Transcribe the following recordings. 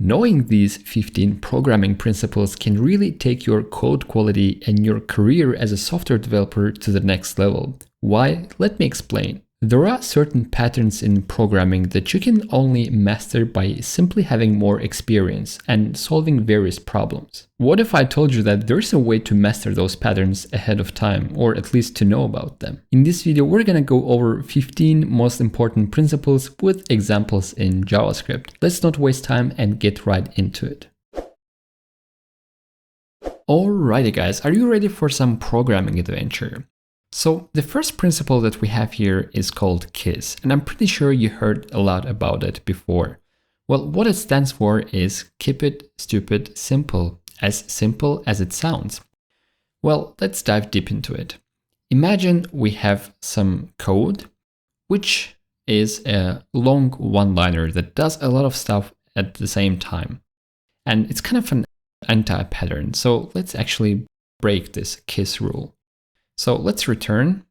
Knowing these 15 programming principles can really take your code quality and your career as a software developer to the next level. Why? Let me explain. There are certain patterns in programming that you can only master by simply having more experience and solving various problems. What if I told you that there's a way to master those patterns ahead of time, or at least to know about them? In this video, we're gonna go over 15 most important principles with examples in JavaScript. Let's not waste time and get right into it. Alrighty guys, are you ready for some programming adventure? So the first principle that we have here is called KISS, and I'm pretty sure you heard a lot about it before. Well, what it stands for is keep it stupid simple as it sounds. Well, let's dive deep into it. Imagine we have some code, which is a long one-liner that does a lot of stuff at the same time. And it's kind of an anti-pattern. So let's actually break this KISS rule. So let's return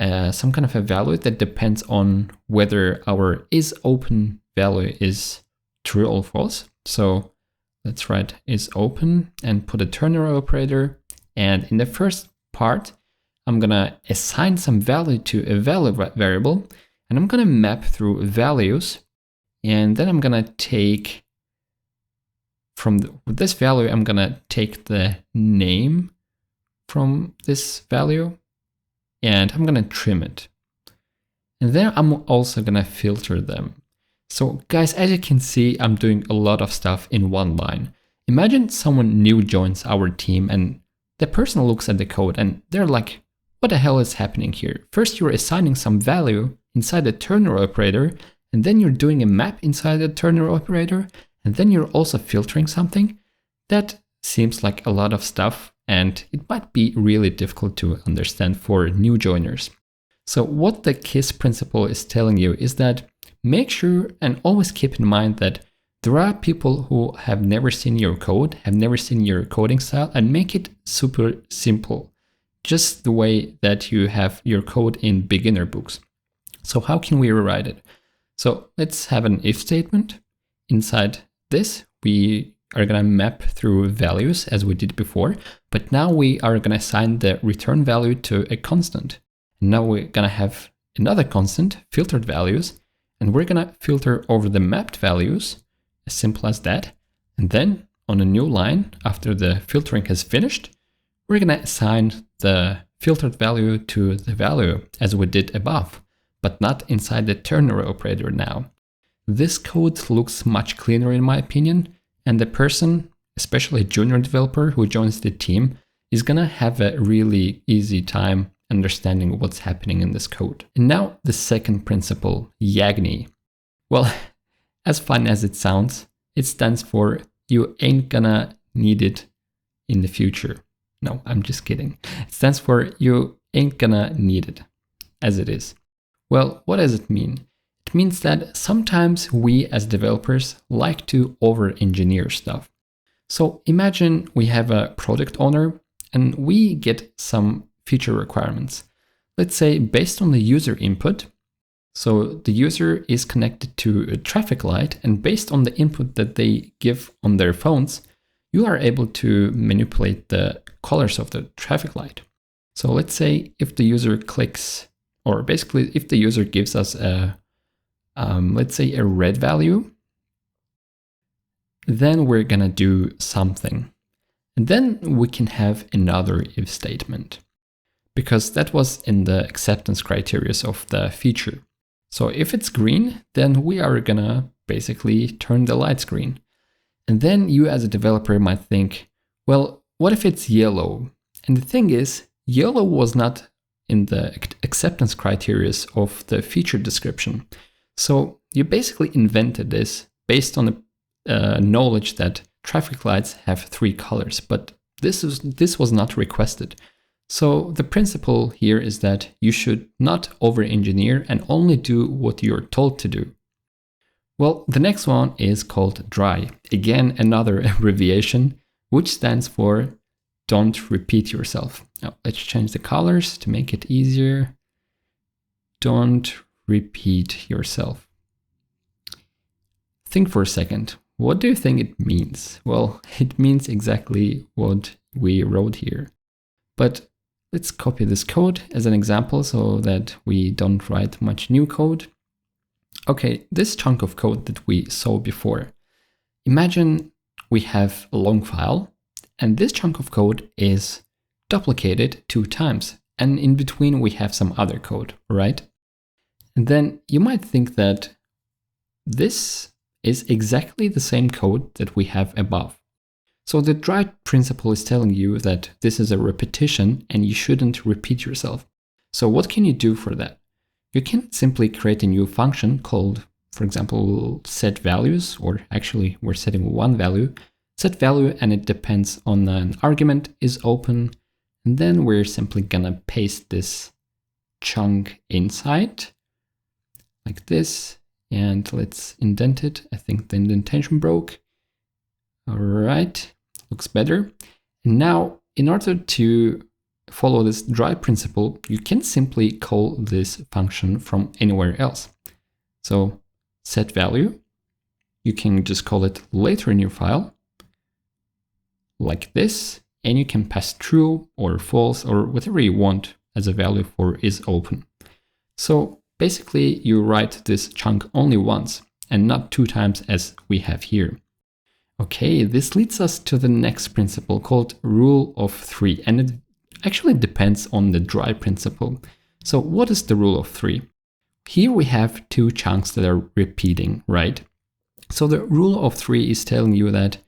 some kind of a value that depends on whether our isOpen value is true or false. So let's write isOpen and put a ternary operator. And in the first part, I'm gonna assign some value to a value variable, and I'm gonna map through values. And then I'm gonna take from this value, I'm gonna take the name from this value, and I'm gonna trim it. And then I'm also gonna filter them. So guys, as you can see, I'm doing a lot of stuff in one line. Imagine someone new joins our team and the person looks at the code and they're like, what the hell is happening here? First you're assigning some value inside the ternary operator, and then you're doing a map inside the ternary operator, and then you're also filtering something. That seems like a lot of stuff, and it might be really difficult to understand for new joiners. So what the KISS principle is telling you is that make sure and always keep in mind that there are people who have never seen your code, have never seen your coding style, and make it super simple, just the way that you have your code in beginner books. So how can we rewrite it? So let's have an if statement. Inside this, we are going to map through values as we did before, but now we are going to assign the return value to a constant. Now we're going to have another constant, filtered values, and we're going to filter over the mapped values, as simple as that. And then on a new line, after the filtering has finished, we're going to assign the filtered value to the value as we did above, but not inside the ternary operator now. This code looks much cleaner in my opinion, and the person, especially a junior developer who joins the team, is gonna have a really easy time understanding what's happening in this code. And now the second principle, YAGNI. Well, as fun as it sounds, it stands for you ain't gonna need it in the future. No, I'm just kidding. It stands for you ain't gonna need it as it is. Well, what does it mean? It means that sometimes we as developers like to over-engineer stuff. So imagine we have a product owner and we get some feature requirements. Let's say based on the user input. So the user is connected to a traffic light, and based on the input that they give on their phones, you are able to manipulate the colors of the traffic light. So let's say if the user clicks, or basically if the user gives us a let's say a red value, then we're gonna do something. And then we can have another if statement, because that was in the acceptance criteria of the feature. So if it's green, then we are gonna basically turn the lights green. And then you as a developer might think, well, what if it's yellow? And the thing is, yellow was not in the acceptance criteria of the feature description. So you basically invented this based on the knowledge that traffic lights have 3 colors, but this was not requested. So the principle here is that you should not over-engineer and only do what you're told to do. Well, the next one is called DRY. Again, another abbreviation, which stands for don't repeat yourself. Now, let's change the colors to make it easier. Don't repeat yourself. Think for a second. what do you think it means? Well, it means exactly what we wrote here. But let's copy this code as an example so that we don't write much new code. Okay, this chunk of code that we saw before. Imagine we have a long file, and this chunk of code is duplicated 2 times, and in between we have some other code, right? And then you might think that this is exactly the same code that we have above. So the dry principle is telling you that this is a repetition and you shouldn't repeat yourself. So what can you do for that? You can simply create a new function called, for example, set values, or actually we're setting one value, set value, and it depends on an argument is open. And then we're simply gonna paste this chunk inside like this. And let's indent it. I think the indentation broke. All right, looks better. And now, in order to follow this dry principle, you can simply call this function from anywhere else. So set value, you can just call it later in your file, like this, and you can pass true or false or whatever you want as a value for is open. So basically, you write this chunk only once and not 2 times as we have here. Okay, this leads us to the next principle called rule of 3, and it actually depends on the dry principle. So what is the rule of 3? Here we have 2 chunks that are repeating, right? So the rule of 3 is telling you that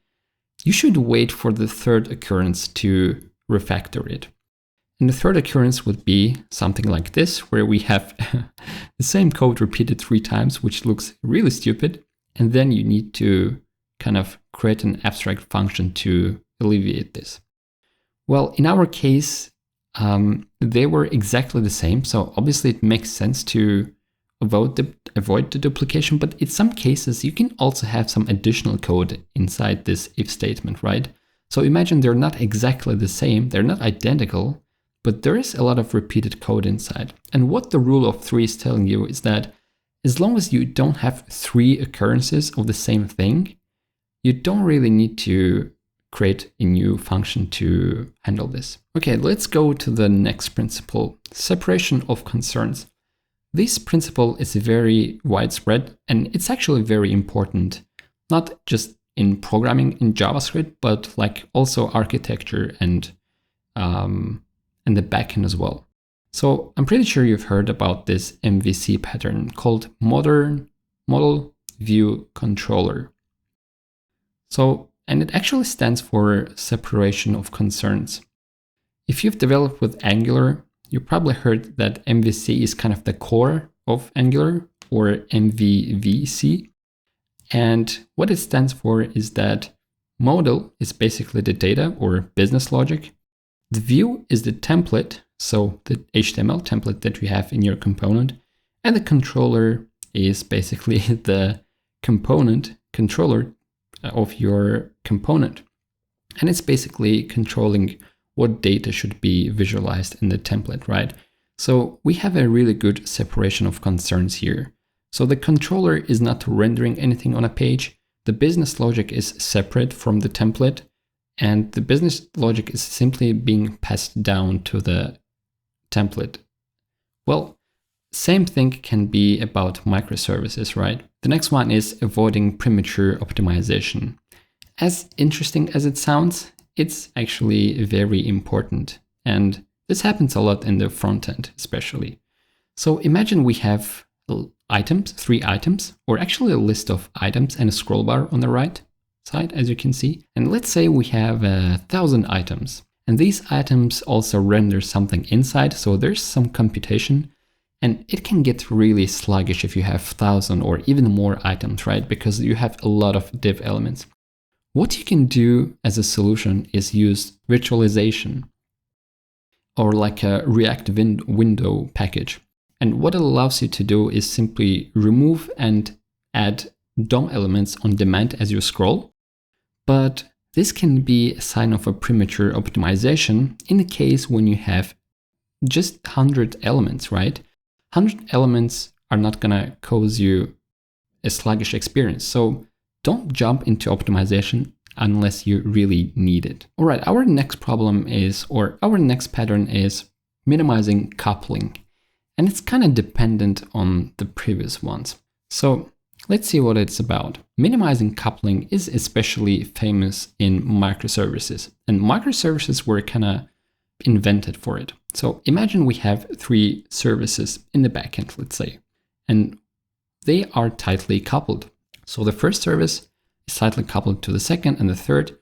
you should wait for the 3rd occurrence to refactor it. And the 3rd occurrence would be something like this, where we have the same code repeated 3 times, which looks really stupid. And then you need to kind of create an abstract function to alleviate this. Well, in our case, they were exactly the same. So obviously it makes sense to avoid the duplication, but in some cases you can also have some additional code inside this if statement, right? So imagine they're not exactly the same, they're not identical, but there is a lot of repeated code inside. And what the rule of 3 is telling you is that as long as you don't have 3 occurrences of the same thing, you don't really need to create a new function to handle this. Okay, let's go to the next principle, separation of concerns. This principle is very widespread and it's actually very important, not just in programming in JavaScript, but like also architecture and the backend as well. So I'm pretty sure you've heard about this MVC pattern called Model View Controller. So, and it actually stands for separation of concerns. If you've developed with Angular, you probably heard that MVC is kind of the core of Angular, or MVVC. And what it stands for is that model is basically the data or business logic. The view is the template, so the HTML template that you have in your component. And the controller is basically the controller of your component. And it's basically controlling what data should be visualized in the template, right? So we have a really good separation of concerns here. So the controller is not rendering anything on a page. The business logic is separate from the template, and the business logic is simply being passed down to the template. Well, same thing can be about microservices, right? The next one is avoiding premature optimization. As interesting as it sounds, it's actually very important. And this happens a lot in the front end, especially. So imagine we have items, 3 items, or actually a list of items and a scroll bar on the right side, as you can see. And let's say we have 1,000 items. And these items also render something inside, so there's some computation. And it can get really sluggish if you have 1,000 or even more items, right? Because you have a lot of div elements. What you can do as a solution is use virtualization, or like a React window package. And what it allows you to do is simply remove and add DOM elements on demand as you scroll. But this can be a sign of a premature optimization in the case when you have just 100 elements, right? 100 elements are not gonna cause you a sluggish experience. So don't jump into optimization unless you really need it. All right, our next problem is, or our next pattern is minimizing coupling. And it's kind of dependent on the previous ones. So let's see what it's about. Minimizing coupling is especially famous in microservices. And microservices were kind of invented for it. So imagine we have 3 services in the backend, let's say, and they are tightly coupled. So the first service is tightly coupled to the second and the third.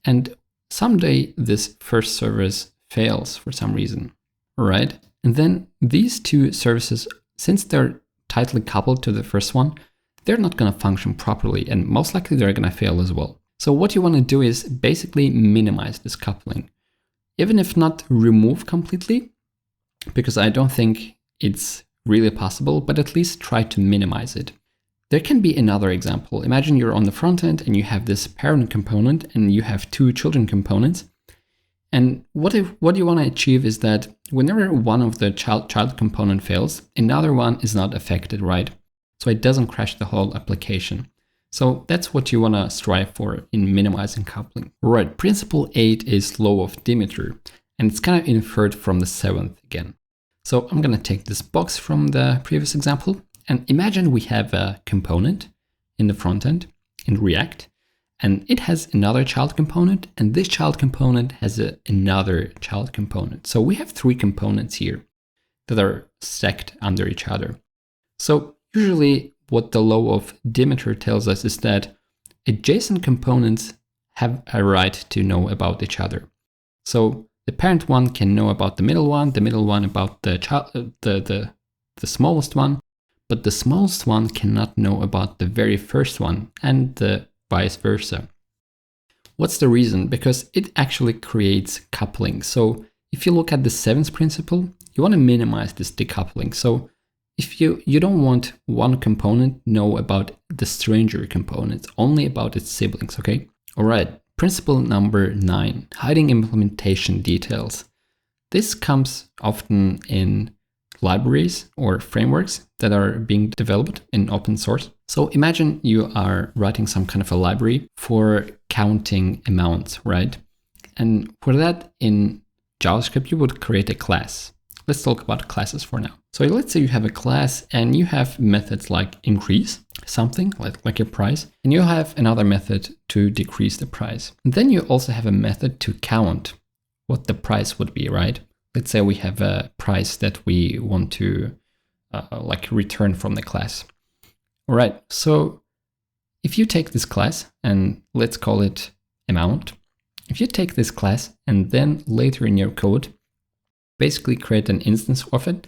And someday this first service fails for some reason, right? And then these 2 services, since they're tightly coupled to the first one, they're not going to function properly, and most likely they're going to fail as well. So what you want to do is basically minimize this coupling, even if not remove completely, because I don't think it's really possible, but at least try to minimize it. There can be another example. Imagine you're on the front end and you have this parent component and you have 2 children components. And what you want to achieve is that whenever one of the child component fails, another one is not affected, right? So it doesn't crash the whole application. So that's what you want to strive for in minimizing coupling. Right, principle 8 is law of Demeter, and it's kind of inferred from the 7th again. So I'm going to take this box from the previous example, and imagine we have a component in the front end in React, and it has another child component, and this child component has another child component. So we have 3 components here that are stacked under each other. So usually what the law of Demeter tells us is that adjacent components have a right to know about each other. So the parent one can know about the middle one about the child, the smallest one, but the smallest one cannot know about the very first one, and the vice versa. What's the reason? Because it actually creates coupling. So if you look at the 7th principle, you want to minimize this decoupling. So if you don't want one component know about the stranger components, only about its siblings, okay? All right, principle number 9, hiding implementation details. This comes often in libraries or frameworks that are being developed in open source. So imagine you are writing some kind of a library for counting amounts, right? And for that in JavaScript, you would create a class. Let's talk about classes for now. So let's say you have a class and you have methods like increase something, like a price, and you have another method to decrease the price. And then you also have a method to count what the price would be, right? Let's say we have a price that we want to return from the class. All right, so if you take this class and let's call it amount, if you take this class and then later in your code, basically create an instance of it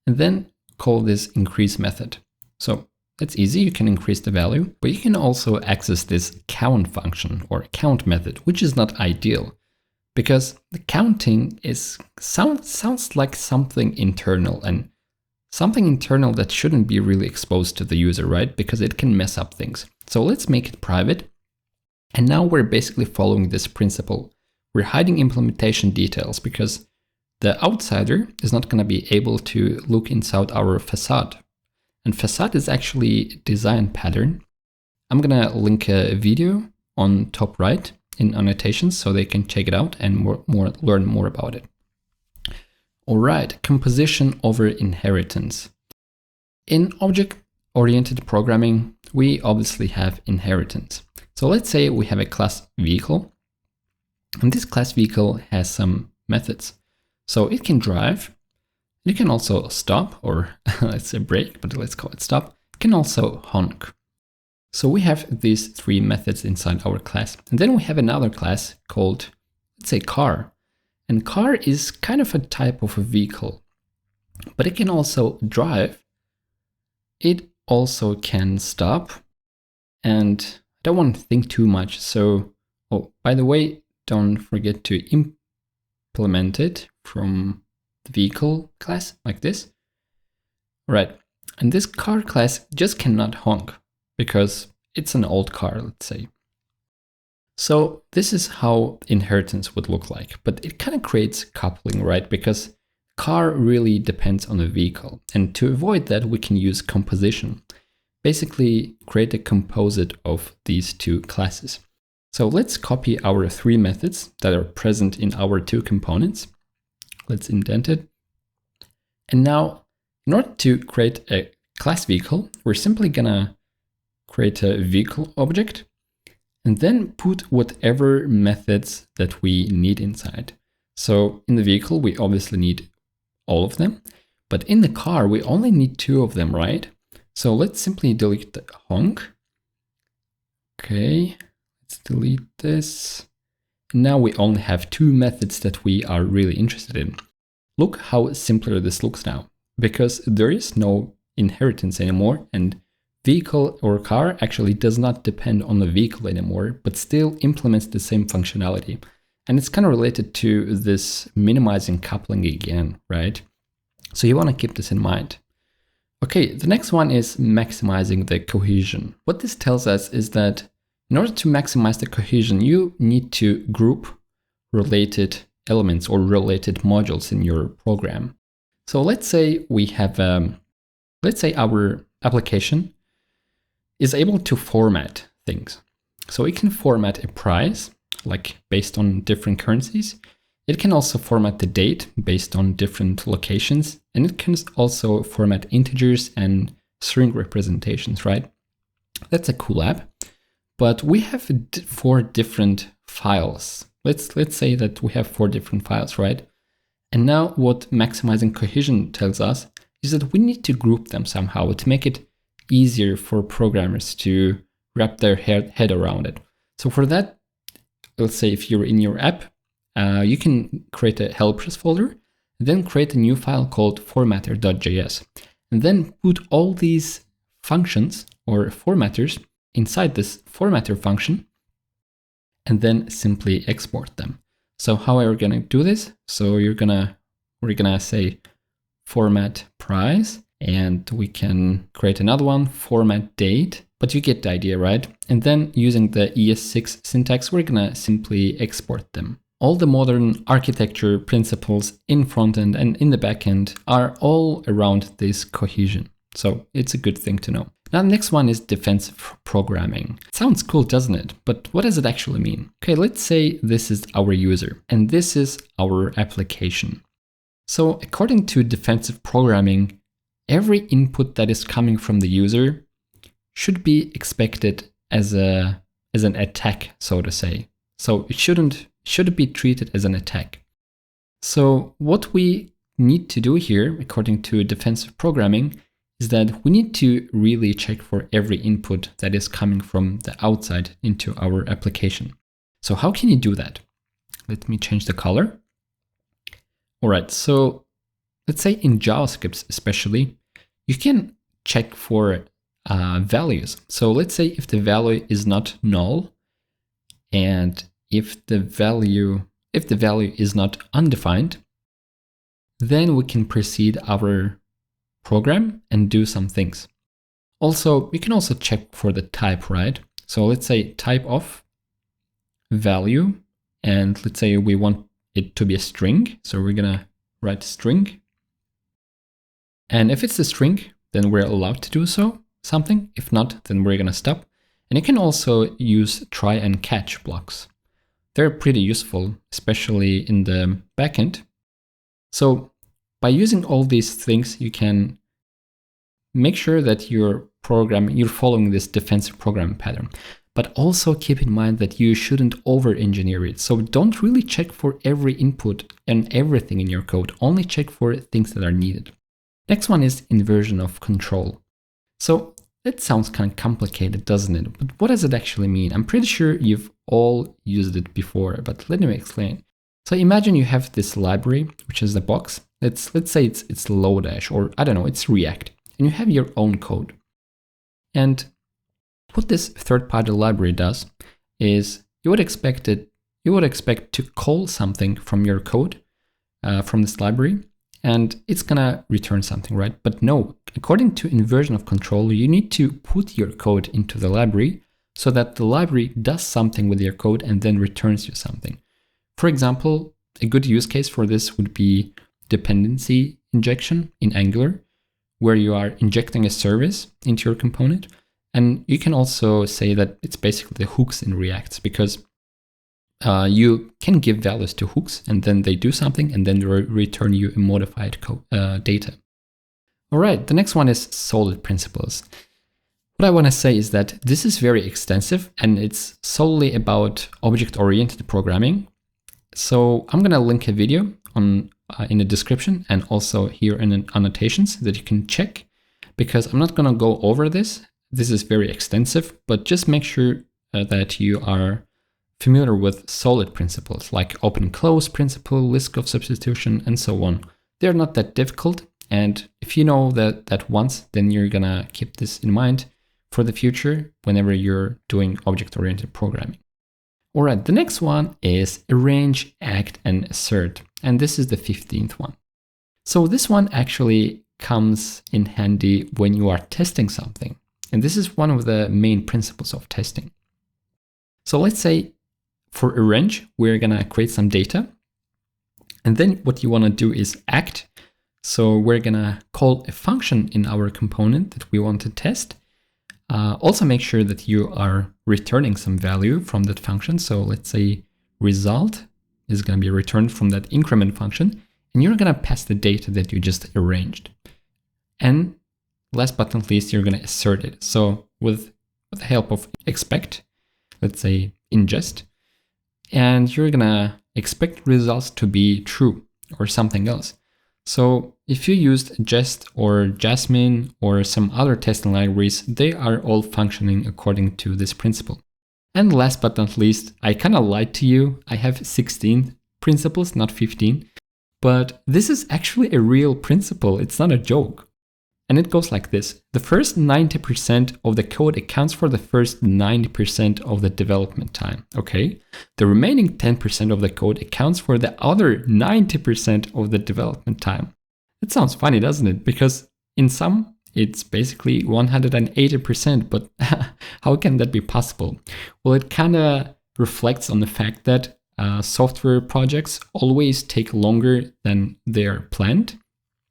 and then call this increase method. So that's easy, you can increase the value, but you can also access this count function or count method, which is not ideal. Because the counting sounds like something internal, and something internal that shouldn't be really exposed to the user, right? Because it can mess up things. So let's make it private. And now we're basically following this principle. We're hiding implementation details because the outsider is not going to be able to look inside our facade. And facade is actually a design pattern. I'm going to link a video on top right in annotations so they can check it out and learn more about it. All right, composition over inheritance. In object-oriented programming, we obviously have inheritance. So let's say we have a class vehicle, and this class vehicle has some methods. So it can drive, it can also stop, or let's say brake, but let's call it stop. It can also honk. So we have these 3 methods inside our class. And then we have another class called, let's say, car. And car is kind of a type of a vehicle, but it can also drive. It also can stop. And I don't want to think too much. So, oh, by the way, don't forget to implement it from the vehicle class like this. Right. And this car class just cannot honk, because it's an old car, let's say. So this is how inheritance would look like, but it kind of creates coupling, right? Because car really depends on the vehicle. And to avoid that, we can use composition. basically create a composite of these two classes. So let's copy our three methods that are present in our two components. Let's indent it. And now, in order to create a class vehicle, we're simply gonna create a vehicle object and then put whatever methods that we need inside. So in the vehicle, we obviously need all of them, but in the car, we only need two of them, right? So let's simply delete the honk. Okay, let's delete this. Now we only have two methods that we are really interested in. Look how simpler this looks now, because there is no inheritance anymore, and vehicle or car actually does not depend on the vehicle anymore, but still implements the same functionality. And it's kind of related to this minimizing coupling again, right? So you want to keep this in mind. Okay, the next one is maximizing the cohesion. What this tells us is that in order to maximize the cohesion, you need to group related elements or related modules in your program. So let's say we have, let's say our application is able to format things. So it can format a price, like based on different currencies. It can also format the date based on different locations. And it can also format integers and string representations, right? That's a cool app. But we have 4 different files. Let's say that we have 4 different files, right? And now what maximizing cohesion tells us is that we need to group them somehow to make it easier for programmers to wrap their head around it. So for that, let's say if you're in your app, you can create a helpers folder, then create a new file called formatter.js, and then put all these functions or formatters inside this formatter function, and then simply export them. So how are we going to do this? So we're gonna say format price, and we can create another one, format date, but you get the idea, right? And then using the ES6 syntax, we're gonna simply export them. All the modern architecture principles in frontend and in the backend are all around this cohesion. So it's a good thing to know. Now, the next one is defensive programming. It sounds cool, doesn't it? But what does it actually mean? Okay, let's say this is our user and this is our application. So according to defensive programming, every input that is coming from the user should be expected as an attack, so to say. So it shouldn't be treated as an attack. So what we need to do here, according to defensive programming, is that we need to really check for every input that is coming from the outside into our application. So how can you do that? Let me change the color. All right, so let's say in JavaScript especially, you can check for values. So let's say if the value is not null, and if the value is not undefined, then we can proceed our program and do some things. Also, we can also check for the type, right? So let's say type of value, and let's say we want it to be a string. So we're gonna write string. And if it's a string, then we're allowed to do something. If not, then we're gonna stop. And you can also use try and catch blocks. They're pretty useful, especially in the backend. So by using all these things, you can make sure that you're following this defensive programming pattern. But also keep in mind that you shouldn't over-engineer it. So don't really check for every input and everything in your code. Only check for things that are needed. Next one is inversion of control. So that sounds kind of complicated, doesn't it? But what does it actually mean? I'm pretty sure you've all used it before, but let me explain. So imagine you have this library, which is the box. Let's say it's Lodash, or I don't know, it's React, and you have your own code. And what this third-party library does is you would expect to call something from your code, from this library, and it's gonna return something, right? But no, according to inversion of control, you need to put your code into the library so that the library does something with your code and then returns you something. For example, a good use case for this would be dependency injection in Angular, where you are injecting a service into your component. And you can also say that it's basically the hooks in React, because you can give values to hooks and then they do something and then they return you a modified data. All right, the next one is solid principles. What I want to say is that this is very extensive and it's solely about object-oriented programming. So I'm going to link a video in the description and also here in the annotations that you can check, because I'm not going to go over this. This is very extensive, but just make sure that you are familiar with solid principles like open close principle, list of substitution, and so on. They're not that difficult. And if you know that once, then you're going to keep this in mind for the future whenever you're doing object-oriented programming. All right, the next one is arrange, act, and assert. And this is the 15th one. So this one actually comes in handy when you are testing something. And this is one of the main principles of testing. So let's say for arrange, we're going to create some data. And then what you want to do is act. So we're going to call a function in our component that we want to test. Also make sure that you are returning some value from that function. So let's say result is going to be returned from that increment function, and you're going to pass the data that you just arranged. And last but not least, you're going to assert it. So with the help of expect, let's say ingest, and you're going to expect results to be true or something else. So if you used Jest or Jasmine or some other testing libraries, they are all functioning according to this principle. And last but not least, I kind of lied to you. I have 16 principles, not 15, but this is actually a real principle. It's not a joke. And it goes like this. The first 90% of the code accounts for the first 90% of the development time, okay? The remaining 10% of the code accounts for the other 90% of the development time. It sounds funny, doesn't it? Because in some, it's basically 180%, but how can that be possible? Well, it kind of reflects on the fact that software projects always take longer than they're planned.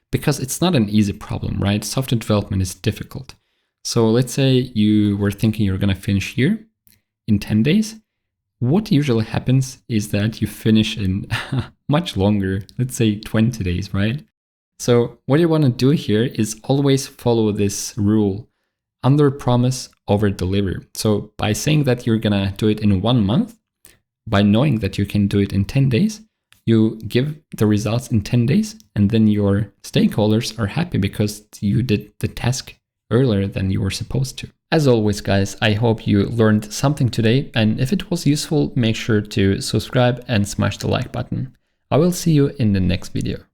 Because it's not an easy problem, right? Software development is difficult. So let's say you were thinking you're going to finish here in 10 days. What usually happens is that you finish in much longer, let's say 20 days, right? So what you want to do here is always follow this rule, under promise, over deliver. So by saying that you're going to do it in 1 month, by knowing that you can do it in 10 days, you give the results in 10 days, and then your stakeholders are happy because you did the task earlier than you were supposed to. As always, guys, I hope you learned something today, and if it was useful, make sure to subscribe and smash the like button. I will see you in the next video.